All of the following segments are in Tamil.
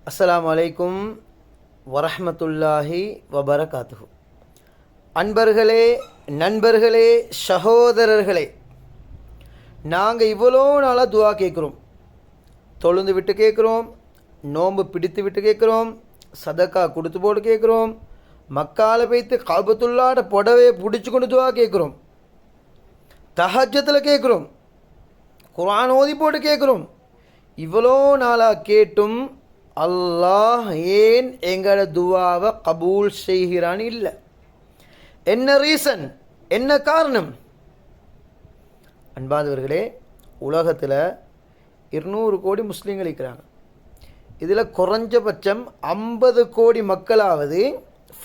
அஸ்ஸலாமு அலைக்கும் வரஹ்மத்துல்லாஹி வபரகாத்துஹு. அன்பர்களே, நண்பர்களே, சகோதரர்களே, நாங்கள் இவ்வளோ நாளாக துவா கேட்குறோம். தொழுந்து விட்டு கேட்குறோம், நோன்பு பிடித்து விட்டு கேட்குறோம், சதக்கா கொடுத்து போட்டு கேட்குறோம், மக்கால வைத்து காபத்துல்லாட புடவையை பிடிச்சி கொண்டு துவா கேட்குறோம், தஹஜ்ஜத்தில் கேட்குறோம், குர்ஆன் ஓதி போட்டு கேட்குறோம். இவ்வளோ நாளாக கேட்டும் அல்லாஹ் ஏன் எங்களோட துவாவை கபூல் செய்கிறான்னு இல்லை. என்ன ரீசன், என்ன காரணம்? அன்பாதவர்களே, உலகத்தில் 200 கோடி முஸ்லீம்கள் இருக்கிறாங்க. இதில் குறைஞ்சபட்சம் 50 கோடி மக்களாவது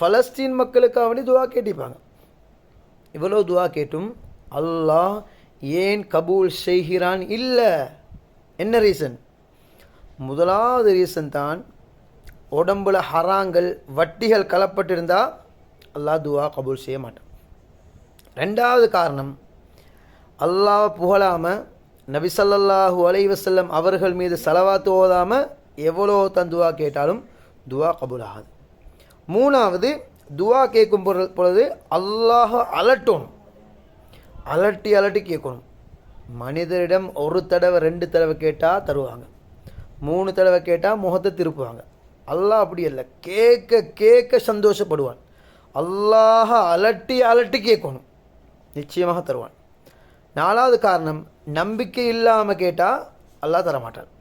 பலஸ்தீன் மக்களுக்காக துவா கேட்டிருப்பாங்க. இவ்வளோ துவா கேட்டும் அல்லாஹ் ஏன் கபூல் செய்கிறான் இல்லை. என்ன ரீசன்? முதலாவது ரீசன் தான், உடம்புல ஹராங்கள் வட்டிகள் கலப்பட்டிருந்தால் அல்லாஹ் துவா கபூல் செய்ய மாட்டான். ரெண்டாவது காரணம், அல்லாஹ் புகழாமல் நபி ஸல்லல்லாஹு அலைஹி வஸல்லம் அவர்கள் மீது ஸலவாத் ஓதாமல் எவ்வளோ தன் துவா கேட்டாலும் துவா கபூல் ஆகாது. மூணாவது, துவா கேட்கும் பொழுது அல்லாஹ் அலட்டணும், அலட்டி அலட்டி கேட்கணும். மனிதரிடம் ஒரு தடவை 2 தடவை கேட்டால் தருவாங்க, 3 தடவை கேட்டால் முகத்தை திருப்புவாங்க. அல்லாஹ் அப்படி இல்லை, கேட்க கேட்க சந்தோஷப்படுவான். அல்லாஹ் அலட்டி அலட்டி கேட்கணும், நிச்சயமாக தருவான். 4வது காரணம், நம்பிக்கை இல்லாமல் கேட்டால் அல்லாஹ் தரமாட்டான்.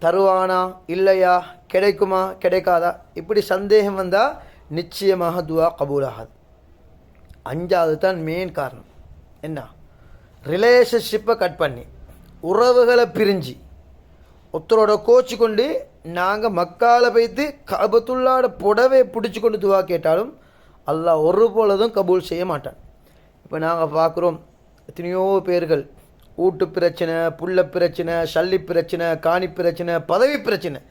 தருவானா இல்லையா, கிடைக்குமா கிடைக்காதா, இப்படி சந்தேகம் வந்தால் நிச்சயமாக துவா கபூல் ஆகாது. 5வது தான் மெயின் காரணம். என்ன? ரிலேஷன்ஷிப்பை கட் பண்ணி, உறவுகளை பிரிஞ்சு, ஒருத்தரோட கோச்சு கொண்டு நாங்கள் மக்கால வைத்து காபத்துல்லாட புடவை பிடிச்சி கொண்டு துவா கேட்டாலும் அல்லாஹ் ஒரு பொழுதும் கபூல் செய்ய மாட்டான். இப்போ நாங்கள் பார்க்குறோம், எத்தனையோ பேர்கள் வீட்டு பிரச்சனை, புள்ள பிரச்சனை, சல்லி பிரச்சனை, காணி பிரச்சனை, பதவி பிரச்சனை,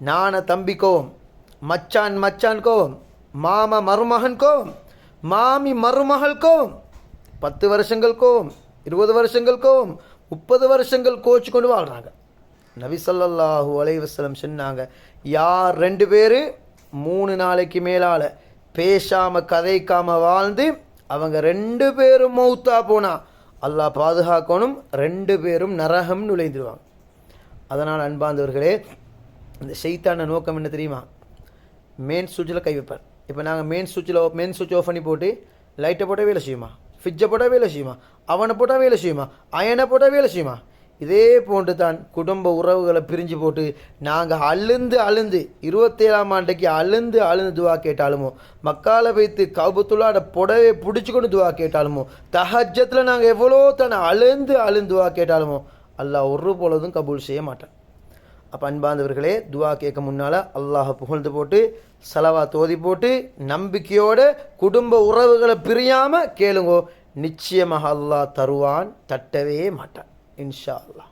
நான தம்பி கோவம், மச்சான் மச்சான் கோவம், மாமா மருமகன் கோவம், மாமி மருமகள் கோவம், 10 வருஷங்கள் கோவம், 20 வருஷங்கள் கோவம், 30 வருஷங்கள் கோச்சு கொண்டு வாழ்கிறாங்க. நபி ஸல்லல்லாஹு அலைஹி வஸல்லம் சொன்னாங்க, யார் 2 பேர் 3 நாளைக்கு மேலால் பேசாமல் கதைக்காமல் வாழ்ந்து அவங்க 2 பேரும் மௌத்தா போனால் அல்லாஹ் பாதுகாக்கணும், 2 பேரும் நரகம் நுழைந்துடுவாங்க. அதனால் அன்பார்ந்தவர்களே, இந்த ஷைத்தான நோக்கம் என்ன தெரியுமா? மெயின் சுவிட்சில் கை வைப்பார். இப்போ நாங்கள் மெயின் சுவிட்ச் ஆஃப் பண்ணி போட்டு லைட்டை போட்டால் வேலை செய்யுமா? ஃப்ரிட்ஜை போட்டால் வேலை செய்யுமா? அவனை போட்டால் வேலை செய்யுமா? அயனை போட்டால் வேலை செய்யுமா? இதே போன்று தான் குடும்ப உறவுகளை பிரிஞ்சு போட்டு நாங்கள் அழுந்து 27ஆம் ஆண்டைக்கு அழுந்து துவா கேட்டாலுமோ, மக்கால வைத்து காபத்துல்லாட புடவை பிடிச்சி கொண்டு துவா கேட்டாலுமோ, தஹஜ்ஜத்தில் நாங்கள் எவ்வளோ தானே அழுந்து துவா கேட்டாலுமோ அல்லாஹ் ஒரு பொழுதும் கபூல் செய்ய மாட்டான். அப்போ அன்பார்ந்தவர்களே, துவா கேட்க முன்னால் அல்லாஹ் புகழ்ந்து போட்டு ஸலவாத் ஓதி போட்டு நம்பிக்கையோடு குடும்ப உறவுகளை பிரியாமல் கேளுங்கோ, நிச்சயமாக அல்லாஹ் தருவான், தட்டவே மாட்டான் இன்ஷா அல்லாஹ்.